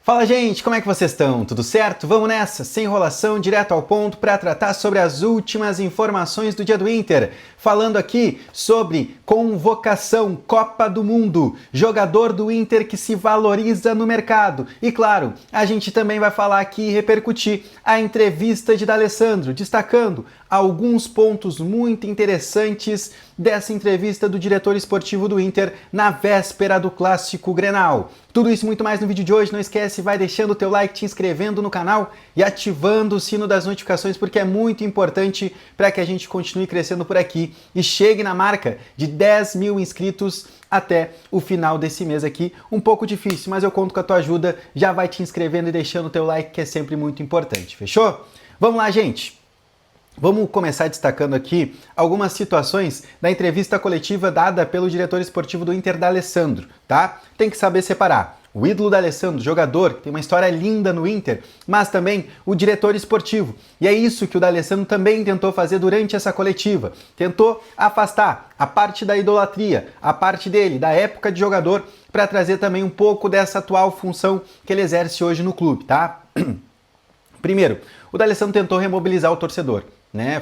Fala, gente, como é que vocês estão? Tudo certo? Vamos nessa, sem enrolação, direto ao ponto para tratar sobre as últimas informações do dia do Inter. Falando aqui sobre convocação, Copa do Mundo, jogador do Inter que se valoriza no mercado. E claro, a gente também vai falar aqui e repercutir a entrevista de D'Alessandro, destacando alguns pontos muito interessantes dessa entrevista do diretor esportivo do Inter na véspera do Clássico Grenal. Tudo isso e muito mais no vídeo de hoje. Não esquece, vai deixando o teu like, te inscrevendo no canal e ativando o sino das notificações, porque é muito importante para que a gente continue crescendo por aqui e chegue na marca de 10 mil inscritos até o final desse mês aqui. Um pouco difícil, mas eu conto com a tua ajuda. Já vai te inscrevendo e deixando o teu like, que é sempre muito importante. Fechou? Vamos lá, gente! Vamos começar destacando aqui algumas situações da entrevista coletiva dada pelo diretor esportivo do Inter, D'Alessandro, tá? Tem que saber separar o ídolo D'Alessandro, jogador, que tem uma história linda no Inter, mas também o diretor esportivo. E é isso que o D'Alessandro também tentou fazer durante essa coletiva. Tentou afastar a parte da idolatria, a parte dele, da época de jogador, para trazer também um pouco dessa atual função que ele exerce hoje no clube, tá? Primeiro, o D'Alessandro tentou remobilizar o torcedor.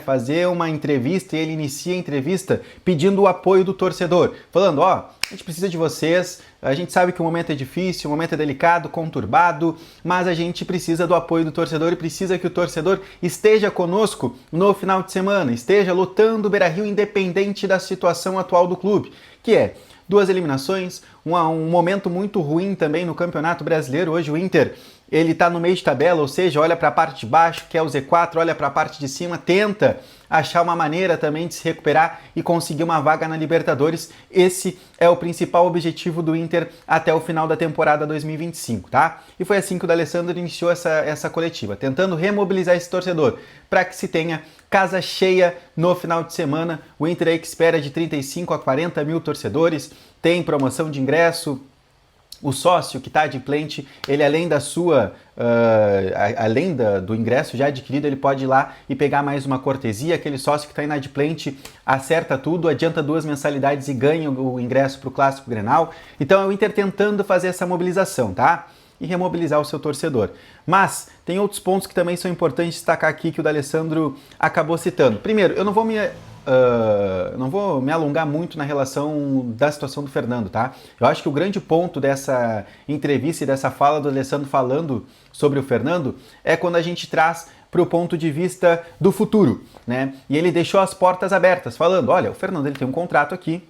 Fazer uma entrevista, e ele inicia a entrevista pedindo o apoio do torcedor, falando, a gente precisa de vocês, a gente sabe que o momento é difícil, o momento é delicado, conturbado, mas a gente precisa do apoio do torcedor e precisa que o torcedor esteja conosco no final de semana, esteja lotando o Beira-Rio independente da situação atual do clube, que é 2 eliminações, um momento muito ruim também no Campeonato Brasileiro. Hoje o Inter ele está no meio de tabela, ou seja, olha para a parte de baixo, que é o Z4, olha para a parte de cima, tenta achar uma maneira também de se recuperar e conseguir uma vaga na Libertadores. Esse é o principal objetivo do Inter até o final da temporada 2025, tá? E foi assim que o D'Alessandro iniciou essa coletiva, tentando remobilizar esse torcedor para que se tenha casa cheia no final de semana. O Inter aí que espera de 35 a 40 mil torcedores, tem promoção de ingresso. O sócio que está adimplente, ele além da do ingresso já adquirido, ele pode ir lá e pegar mais uma cortesia. Aquele sócio que está inadimplente acerta tudo, adianta 2 mensalidades e ganha o ingresso para o Clássico Grenal. Então é o Inter tentando fazer essa mobilização, tá? E remobilizar o seu torcedor. Mas tem outros pontos que também são importantes destacar aqui que o D'Alessandro acabou citando. Primeiro, eu não vou me alongar muito na relação da situação do Fernando, tá? Eu acho que o grande ponto dessa entrevista e dessa fala do D'Alessandro falando sobre o Fernando é quando a gente traz para o ponto de vista do futuro, né? E ele deixou as portas abertas, falando, olha, o Fernando ele tem um contrato aqui,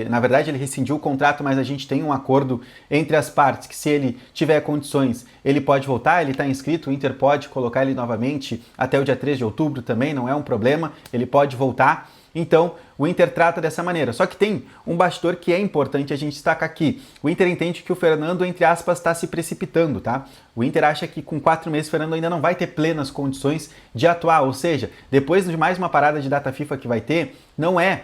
na verdade, ele rescindiu o contrato, mas a gente tem um acordo entre as partes que se ele tiver condições, ele pode voltar, ele está inscrito, o Inter pode colocar ele novamente até o dia 3 de outubro também, não é um problema, ele pode voltar. Então, o Inter trata dessa maneira. Só que tem um bastidor que é importante a gente destacar aqui. O Inter entende que o Fernando, entre aspas, está se precipitando, tá? O Inter acha que com 4 meses o Fernando ainda não vai ter plenas condições de atuar, ou seja, depois de mais uma parada de data FIFA que vai ter, não é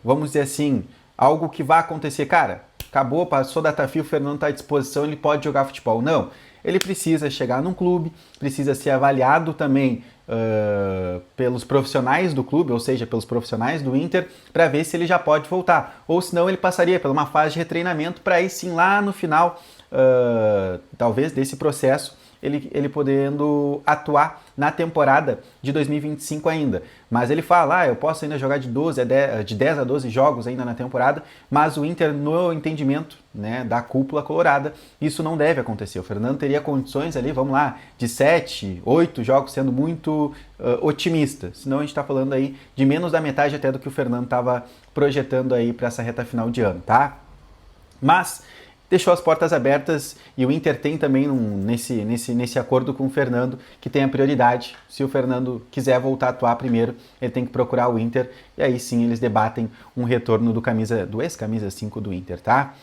vamos dizer assim, algo que vai acontecer, cara, acabou, passou data FIFA, o Fernando está à disposição, ele pode jogar futebol. Não, ele precisa chegar num clube, precisa ser avaliado também pelos profissionais do clube, ou seja, pelos profissionais do Inter, para ver se ele já pode voltar. Ou senão ele passaria por uma fase de retreinamento para aí sim, lá no final, talvez desse processo, ele podendo atuar na temporada de 2025 ainda. Mas ele fala, eu posso ainda jogar de 10 a 12 jogos ainda na temporada, mas o Inter, no entendimento, né, da cúpula colorada, isso não deve acontecer. O Fernando teria condições ali, vamos lá, de 7, 8 jogos, sendo muito otimista. Senão a gente está falando aí de menos da metade até do que o Fernando estava projetando aí para essa reta final de ano, tá? Mas deixou as portas abertas e o Inter tem também nesse acordo com o Fernando que tem a prioridade. Se o Fernando quiser voltar a atuar primeiro, ele tem que procurar o Inter e aí sim eles debatem um retorno do ex-camisa 5 do Inter, tá?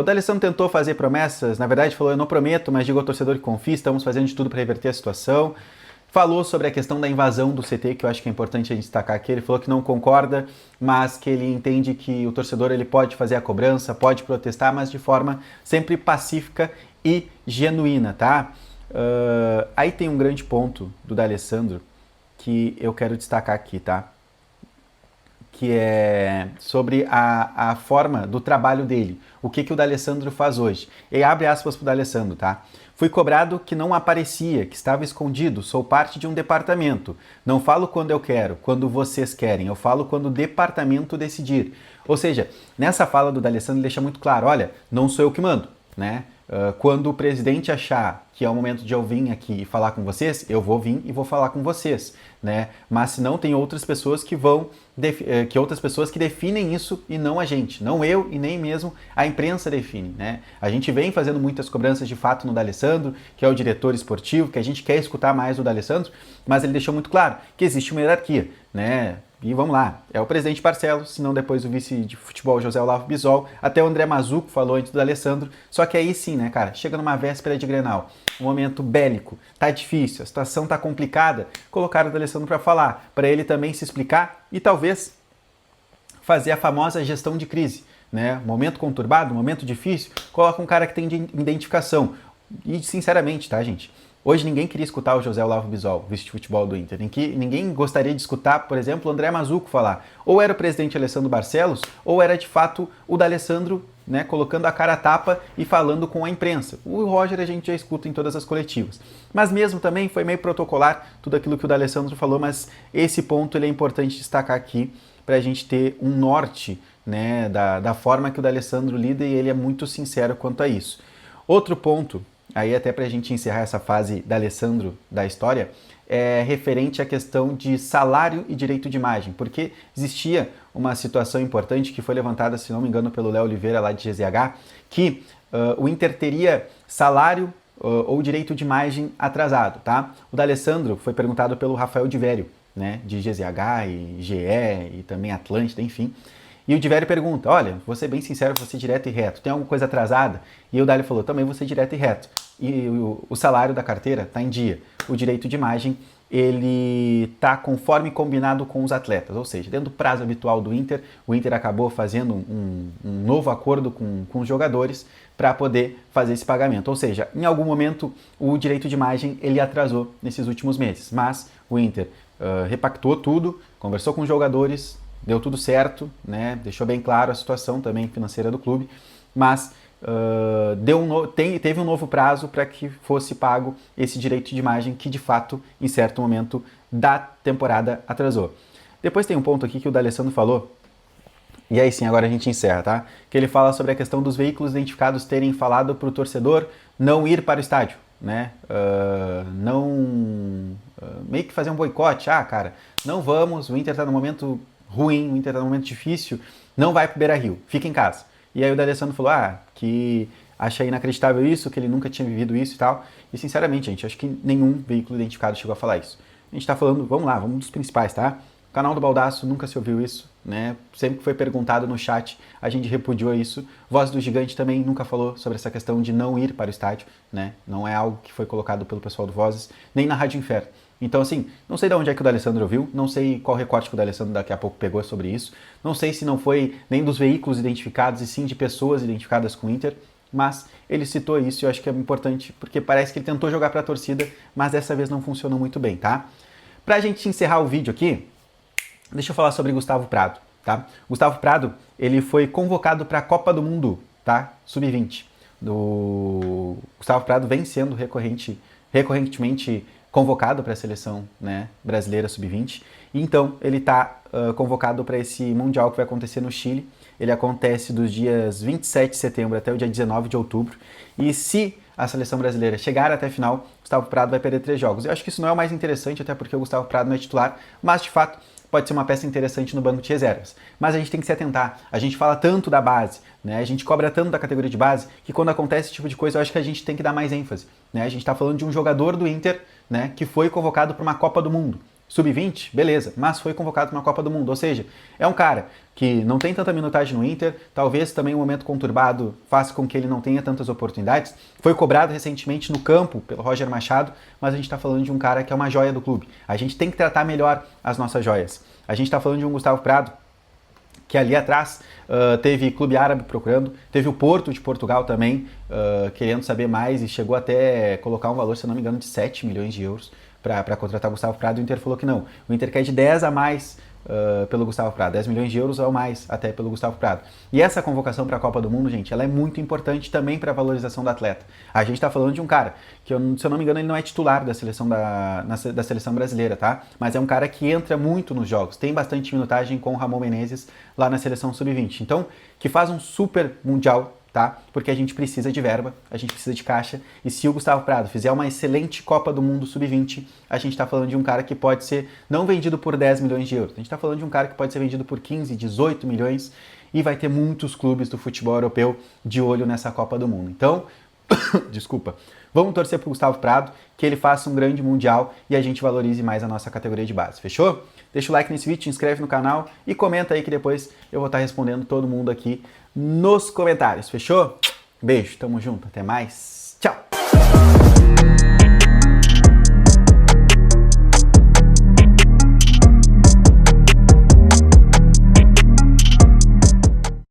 O D'Alessandro tentou fazer promessas, na verdade falou, eu não prometo, mas digo ao torcedor que confia, estamos fazendo de tudo para reverter a situação. Falou sobre a questão da invasão do CT, que eu acho que é importante a gente destacar aqui. Ele falou que não concorda, mas que ele entende que o torcedor ele pode fazer a cobrança, pode protestar, mas de forma sempre pacífica e genuína, tá? Aí tem um grande ponto do D'Alessandro que eu quero destacar aqui, tá? que é sobre a forma do trabalho dele. O que o D'Alessandro faz hoje. E abre aspas para o D'Alessandro, tá? Fui cobrado que não aparecia, que estava escondido, sou parte de um departamento. Não falo quando eu quero, quando vocês querem, eu falo quando o departamento decidir. Ou seja, nessa fala do D'Alessandro ele deixa muito claro, olha, não sou eu que mando, né? Quando o presidente achar que é o momento de eu vir aqui e falar com vocês, eu vou vir e vou falar com vocês, né? Mas se não, tem outras pessoas que definem isso e não a gente, não eu e nem mesmo a imprensa define, né? A gente vem fazendo muitas cobranças de fato no D'Alessandro, que é o diretor esportivo, que a gente quer escutar mais do D'Alessandro, mas ele deixou muito claro que existe uma hierarquia, né? E vamos lá, é o presidente Barcelos, se não depois o vice de futebol José Olavo Bisol, até o André Mazuco falou antes do D'Alessandro, só que aí sim, né, cara, chega numa véspera de Grenal, um momento bélico, tá difícil, a situação tá complicada, colocaram o D'Alessandro para falar, para ele também se explicar e talvez fazer a famosa gestão de crise, né? Momento conturbado, momento difícil, coloca um cara que tem identificação. E sinceramente, tá, gente? Hoje ninguém queria escutar o José Olavo Bisol, vice de futebol do Inter. Ninguém gostaria de escutar, por exemplo, o André Mazuco falar. Ou era o presidente Alessandro Barcelos, ou era de fato o D'Alessandro, né, colocando a cara a tapa e falando com a imprensa. O Roger a gente já escuta em todas as coletivas. Mas mesmo também foi meio protocolar tudo aquilo que o D'Alessandro falou, mas esse ponto ele é importante destacar aqui para a gente ter um norte, né, da forma que o D'Alessandro lida e ele é muito sincero quanto a isso. Outro ponto, aí até para a gente encerrar essa fase da D'Alessandro da história, é referente à questão de salário e direito de imagem, porque existia uma situação importante que foi levantada, se não me engano, pelo Léo Oliveira lá de GZH, que o Inter teria salário ou direito de imagem atrasado, tá? O D'Alessandro foi perguntado pelo Rafael Di Vério, né, de GZH e GE e também Atlântida, enfim. E o Divério pergunta, olha, vou ser bem sincero, vou ser direto e reto, tem alguma coisa atrasada? E o Dali falou, também vou ser direto e reto. E o salário da carteira está em dia. O direito de imagem, ele está conforme combinado com os atletas, ou seja, dentro do prazo habitual do Inter, o Inter acabou fazendo um novo acordo com os jogadores para poder fazer esse pagamento. Ou seja, em algum momento o direito de imagem ele atrasou nesses últimos meses, mas o Inter repactou tudo, conversou com os jogadores, deu tudo certo, né? Deixou bem claro a situação também financeira do clube, mas teve um novo prazo para que fosse pago esse direito de imagem que de fato, em certo momento da temporada, atrasou. Depois tem um ponto aqui que o D'Alessandro falou, e aí sim, agora a gente encerra, tá? Que ele fala sobre a questão dos veículos identificados terem falado para o torcedor não ir para o estádio, né? Meio que fazer um boicote, cara, não vamos, o Inter está no momento ruim, o Inter está num momento difícil, não vai para o Beira-Rio, fica em casa. E aí o D'Alessandro falou, que acha inacreditável isso, que ele nunca tinha vivido isso e tal. E sinceramente, gente, acho que nenhum veículo identificado chegou a falar isso. A gente está falando, vamos lá, vamos dos principais, tá? O canal do Baldaço nunca se ouviu isso, né? Sempre que foi perguntado no chat, a gente repudiou isso. Voz do Gigante também nunca falou sobre essa questão de não ir para o estádio, né? Não é algo que foi colocado pelo pessoal do Vozes, nem na Rádio Inferno. Então, assim, não sei de onde é que o D'Alessandro ouviu, não sei qual recorte que o D'Alessandro daqui a pouco pegou sobre isso, não sei se não foi nem dos veículos identificados e sim de pessoas identificadas com o Inter, mas ele citou isso e eu acho que é importante, porque parece que ele tentou jogar para a torcida, mas dessa vez não funcionou muito bem, tá? Pra gente encerrar o vídeo aqui, deixa eu falar sobre Gustavo Prado, tá? Gustavo Prado, ele foi convocado para a Copa do Mundo, tá? Sub-20. O Gustavo Prado vem sendo recorrentemente convocado para a seleção, né, brasileira sub-20, e então ele está convocado para esse Mundial que vai acontecer no Chile. Ele acontece dos dias 27 de setembro até o dia 19 de outubro, e se a seleção brasileira chegar até a final, Gustavo Prado vai perder 3 jogos. Eu acho que isso não é o mais interessante, até porque o Gustavo Prado não é titular, mas de fato pode ser uma peça interessante no banco de reservas. Mas a gente tem que se atentar, a gente fala tanto da base, né? A gente cobra tanto da categoria de base, que quando acontece esse tipo de coisa, eu acho que a gente tem que dar mais ênfase, né? A gente está falando de um jogador do Inter, né, que foi convocado para uma Copa do Mundo. Sub-20, beleza, mas foi convocado para uma Copa do Mundo, ou seja, é um cara que não tem tanta minutagem no Inter, talvez também um momento conturbado faça com que ele não tenha tantas oportunidades, foi cobrado recentemente no campo pelo Roger Machado, mas a gente está falando de um cara que é uma joia do clube, a gente tem que tratar melhor as nossas joias, a gente está falando de um Gustavo Prado, que ali atrás teve Clube Árabe procurando, teve o Porto de Portugal também querendo saber mais e chegou até colocar um valor, se não me engano, de 7 milhões de euros para contratar o Gustavo Prado. O Inter falou que não. O Inter quer de 10 a mais pelo Gustavo Prado, 10 milhões de euros ou mais até pelo Gustavo Prado. E essa convocação para a Copa do Mundo, gente, ela é muito importante também para a valorização do atleta. A gente está falando de um cara que, se eu não me engano, ele não é titular da seleção, da seleção brasileira, tá? Mas é um cara que entra muito nos jogos, tem bastante minutagem com o Ramon Menezes lá na seleção sub-20. Então, que faz um super mundial, tá? Porque a gente precisa de verba, a gente precisa de caixa, e se o Gustavo Prado fizer uma excelente Copa do Mundo Sub-20, a gente está falando de um cara que pode ser não vendido por 10 milhões de euros, a gente está falando de um cara que pode ser vendido por 15, 18 milhões, e vai ter muitos clubes do futebol europeu de olho nessa Copa do Mundo. Então, desculpa, vamos torcer pro Gustavo Prado, que ele faça um grande mundial e a gente valorize mais a nossa categoria de base, fechou? Deixa o like nesse vídeo, se inscreve no canal e comenta aí que depois eu vou estar respondendo todo mundo aqui nos comentários, fechou? Beijo, tamo junto, até mais!